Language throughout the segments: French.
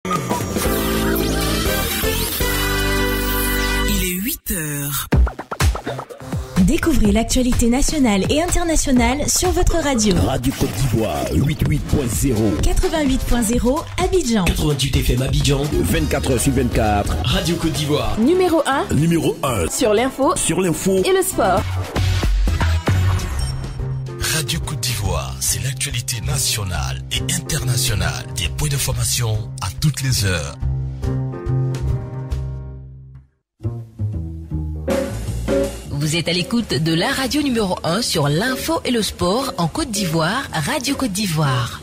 Il est 8h. Découvrez l'actualité nationale et internationale sur votre radio. Radio Côte d'Ivoire, 88.0. 88.0 Abidjan. 88 FM Abidjan. 24h/24. Radio Côte d'Ivoire. Numéro 1. Numéro 1. Sur l'info. Et le sport. Radio Côte d'Ivoire, c'est l'actualité nationale et internationale. Des points d'information à toutes les heures. Vous êtes à l'écoute de la radio numéro 1 sur l'info et le sport en Côte d'Ivoire, Radio Côte d'Ivoire.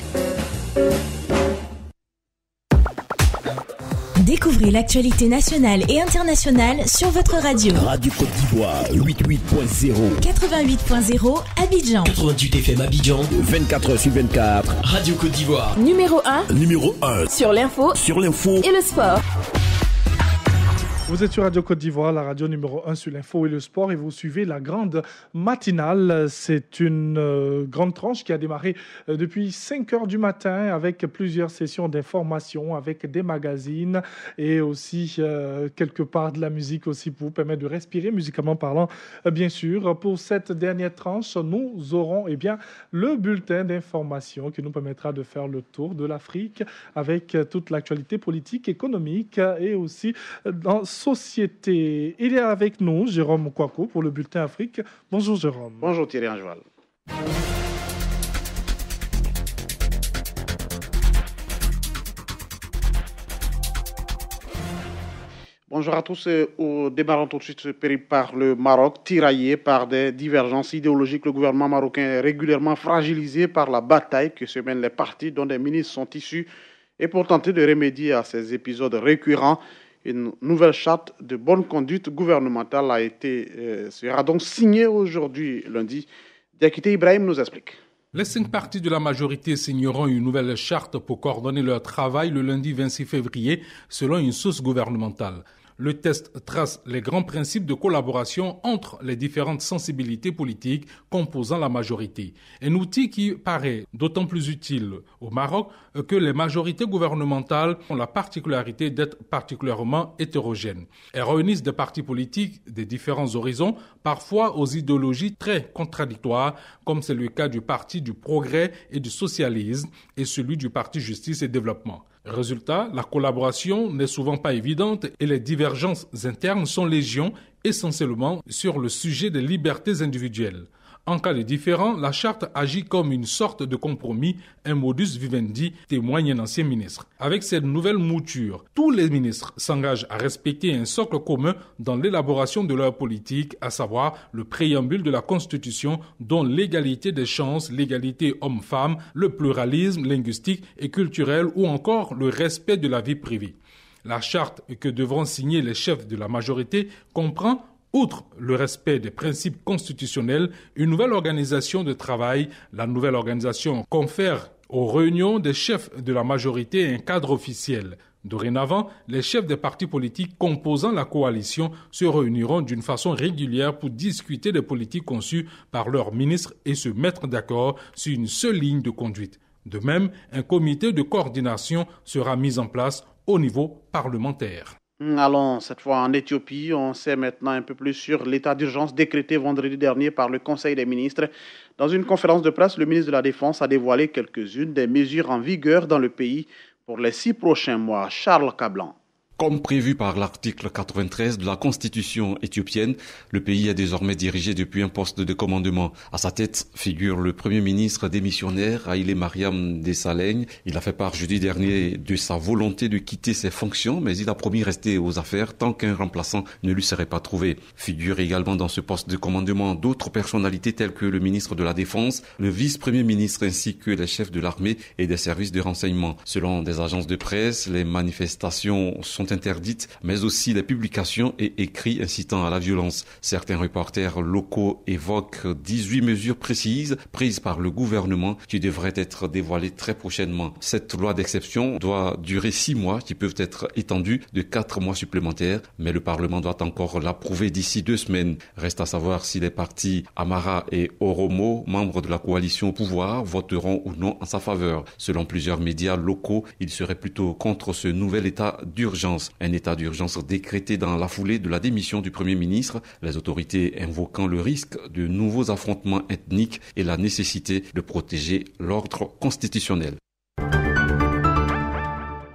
Découvrez l'actualité nationale et internationale sur votre radio. Radio Côte d'Ivoire, 88.0. 88.0 Abidjan. 88 FM Abidjan. 24h/24. Radio Côte d'Ivoire. Numéro 1. Numéro 1. Sur l'info. Et le sport. Vous êtes sur Radio Côte d'Ivoire, la radio numéro 1 sur l'info et le sport, et vous suivez la grande matinale. C'est une grande tranche qui a démarré depuis 5 heures du matin avec plusieurs sessions d'information, avec des magazines et aussi quelque part de la musique aussi pour vous permettre de respirer musicalement parlant. Bien sûr, pour cette dernière tranche, nous aurons le bulletin d'information qui nous permettra de faire le tour de l'Afrique avec toute l'actualité politique, économique et aussi dans société. Il est avec nous, Jérôme Kouakou, pour le Bulletin Afrique. Bonjour Jérôme. Bonjour Thierry Angeval. Bonjour à tous. Démarrons tout de suite ce périple par le Maroc, tiraillé par des divergences idéologiques. Le gouvernement marocain est régulièrement fragilisé par la bataille que se mènent les partis dont des ministres sont issus. Et pour tenter de remédier à ces épisodes récurrents, une nouvelle charte de bonne conduite gouvernementale sera donc signée aujourd'hui, lundi. Diakité Ibrahim nous explique. Les 5 partis de la majorité signeront une nouvelle charte pour coordonner leur travail le lundi 26 février, selon une source gouvernementale. Le texte trace les grands principes de collaboration entre les différentes sensibilités politiques composant la majorité. Un outil qui paraît d'autant plus utile au Maroc que les majorités gouvernementales ont la particularité d'être particulièrement hétérogènes. Elles réunissent des partis politiques des différents horizons, parfois aux idéologies très contradictoires, comme c'est le cas du Parti du Progrès et du Socialisme et celui du Parti Justice et Développement. Résultat, la collaboration n'est souvent pas évidente et les divergences internes sont légion, essentiellement sur le sujet des libertés individuelles. En cas de différend, la charte agit comme une sorte de compromis, un modus vivendi, témoigne un ancien ministre. Avec cette nouvelle mouture, tous les ministres s'engagent à respecter un socle commun dans l'élaboration de leur politique, à savoir le préambule de la Constitution, dont l'égalité des chances, l'égalité homme-femme, le pluralisme linguistique et culturel ou encore le respect de la vie privée. La charte que devront signer les chefs de la majorité comprend, outre le respect des principes constitutionnels, une nouvelle organisation de travail. La nouvelle organisation confère aux réunions des chefs de la majorité un cadre officiel. Dorénavant, les chefs des partis politiques composant la coalition se réuniront d'une façon régulière pour discuter des politiques conçues par leurs ministres et se mettre d'accord sur une seule ligne de conduite. De même, un comité de coordination sera mis en place au niveau parlementaire. Allons cette fois en Éthiopie. On sait maintenant un peu plus sur l'état d'urgence décrété vendredi dernier par le Conseil des ministres. Dans une conférence de presse, le ministre de la Défense a dévoilé quelques-unes des mesures en vigueur dans le pays pour les 6 prochains mois. Charles Cablan. Comme prévu par l'article 93 de la Constitution éthiopienne, le pays est désormais dirigé depuis un poste de commandement. À sa tête figure le Premier ministre démissionnaire, Haïlé Mariam Desalegn. Il a fait part jeudi dernier de sa volonté de quitter ses fonctions, mais il a promis rester aux affaires tant qu'un remplaçant ne lui serait pas trouvé. Figurent également dans ce poste de commandement d'autres personnalités telles que le ministre de la Défense, le vice-premier ministre ainsi que les chefs de l'armée et des services de renseignement. Selon des agences de presse, les manifestations sont sont interdites, mais aussi les publications et écrits incitant à la violence. Certains reporters locaux évoquent 18 mesures précises prises par le gouvernement qui devraient être dévoilées très prochainement. Cette loi d'exception doit durer 6 mois qui peuvent être étendus de 4 mois supplémentaires, mais le Parlement doit encore l'approuver d'ici 2 semaines. Reste à savoir si les partis Amara et Oromo, membres de la coalition au pouvoir, voteront ou non en sa faveur. Selon plusieurs médias locaux, ils seraient plutôt contre ce nouvel état d'urgence. Un état d'urgence décrété dans la foulée de la démission du Premier ministre, les autorités invoquant le risque de nouveaux affrontements ethniques et la nécessité de protéger l'ordre constitutionnel.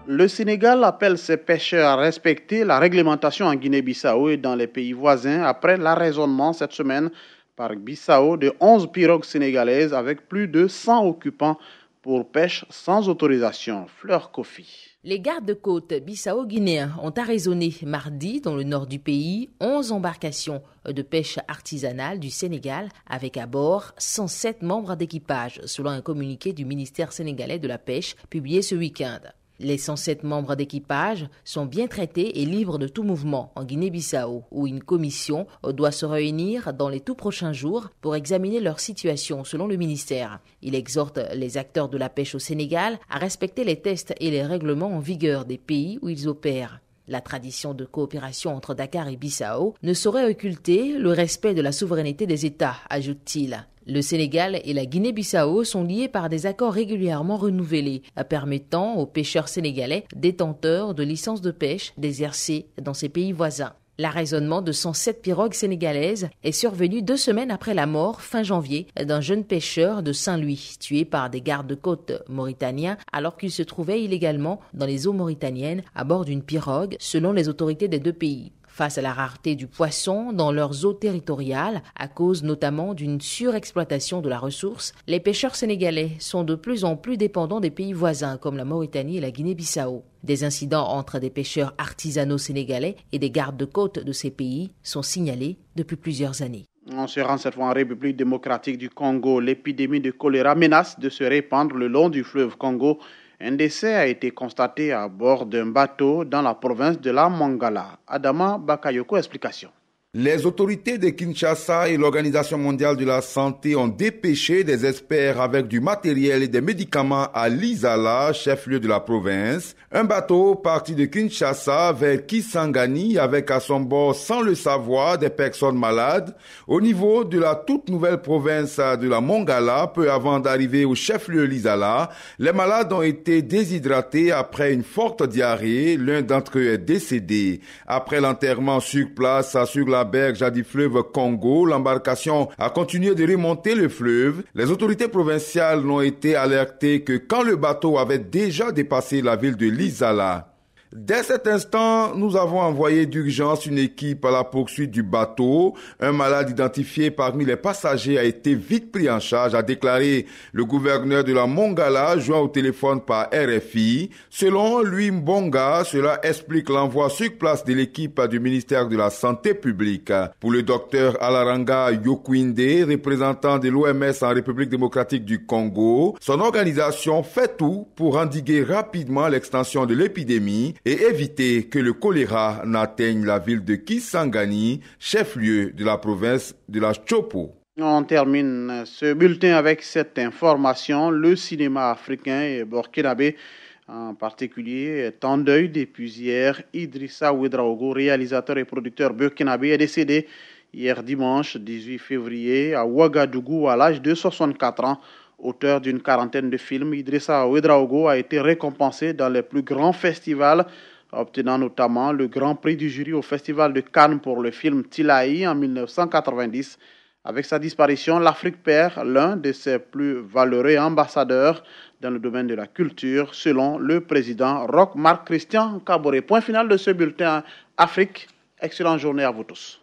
Le Sénégal appelle ses pêcheurs à respecter la réglementation en Guinée-Bissau et dans les pays voisins après l'arraisonnement cette semaine par Bissau de 11 pirogues sénégalaises avec plus de 100 occupants pour pêche sans autorisation. Fleur Kofi. Les gardes-côtes bissau-guinéens ont arraisonné mardi dans le nord du pays 11 embarcations de pêche artisanale du Sénégal avec à bord 107 membres d'équipage, selon un communiqué du ministère sénégalais de la pêche publié ce week-end. Les 107 membres d'équipage sont bien traités et libres de tout mouvement en Guinée-Bissau, où une commission doit se réunir dans les tout prochains jours pour examiner leur situation, selon le ministère. Il exhorte les acteurs de la pêche au Sénégal à respecter les tests et les règlements en vigueur des pays où ils opèrent. La tradition de coopération entre Dakar et Bissau ne saurait occulter le respect de la souveraineté des États, ajoute-t-il. Le Sénégal et la Guinée-Bissau sont liés par des accords régulièrement renouvelés, permettant aux pêcheurs sénégalais détenteurs de licences de pêche d'exercer dans ces pays voisins. L'arraisonnement de 107 pirogues sénégalaises est survenu 2 semaines après la mort, fin janvier, d'un jeune pêcheur de Saint-Louis, tué par des gardes-côtes mauritaniens alors qu'il se trouvait illégalement dans les eaux mauritaniennes à bord d'une pirogue, selon les autorités des 2 pays. Face à la rareté du poisson dans leurs eaux territoriales, à cause notamment d'une surexploitation de la ressource, les pêcheurs sénégalais sont de plus en plus dépendants des pays voisins comme la Mauritanie et la Guinée-Bissau. Des incidents entre des pêcheurs artisanaux sénégalais et des gardes-côtes de ces pays sont signalés depuis plusieurs années. On se rend cette fois en République démocratique du Congo. L'épidémie de choléra menace de se répandre le long du fleuve Congo. Un décès a été constaté à bord d'un bateau dans la province de la Mongala. Adama Bakayoko, explication. Les autorités de Kinshasa et l'Organisation mondiale de la santé ont dépêché des experts avec du matériel et des médicaments à Lisala, chef-lieu de la province. Un bateau parti de Kinshasa vers Kisangani avec à son bord, sans le savoir, des personnes malades au niveau de la toute nouvelle province de la Mongala, peu avant d'arriver au chef-lieu Lisala. Les malades ont été déshydratés après une forte diarrhée. L'un d'entre eux est décédé. Après l'enterrement sur place, sur la berge du fleuve Congo, l'embarcation a continué de remonter le fleuve. Les autorités provinciales n'ont été alertées que quand le bateau avait déjà dépassé la ville de Lisala. Dès cet instant, nous avons envoyé d'urgence une équipe à la poursuite du bateau. Un malade identifié parmi les passagers a été vite pris en charge, a déclaré le gouverneur de la Mongala, joint au téléphone par RFI. Selon lui, Mbonga, cela explique l'envoi sur place de l'équipe du ministère de la Santé publique. Pour le docteur Alaranga Yokwinde, représentant de l'OMS en République démocratique du Congo, son organisation fait tout pour endiguer rapidement l'extension de l'épidémie et éviter que le choléra n'atteigne la ville de Kisangani, chef-lieu de la province de la Chopo. On termine ce bulletin avec cette information. Le cinéma africain et burkinabé en particulier est en deuil depuis hier. Idrissa Ouedraogo, réalisateur et producteur burkinabé, est décédé hier dimanche 18 février à Ouagadougou à l'âge de 64 ans. Auteur d'une quarantaine de films, Idrissa Ouedraogo a été récompensé dans les plus grands festivals, obtenant notamment le Grand Prix du jury au Festival de Cannes pour le film Tilaï en 1990. Avec sa disparition, l'Afrique perd l'un de ses plus valeureux ambassadeurs dans le domaine de la culture, selon le président Roch Marc Christian Kaboré. Point final de ce bulletin Afrique. Excellente journée à vous tous.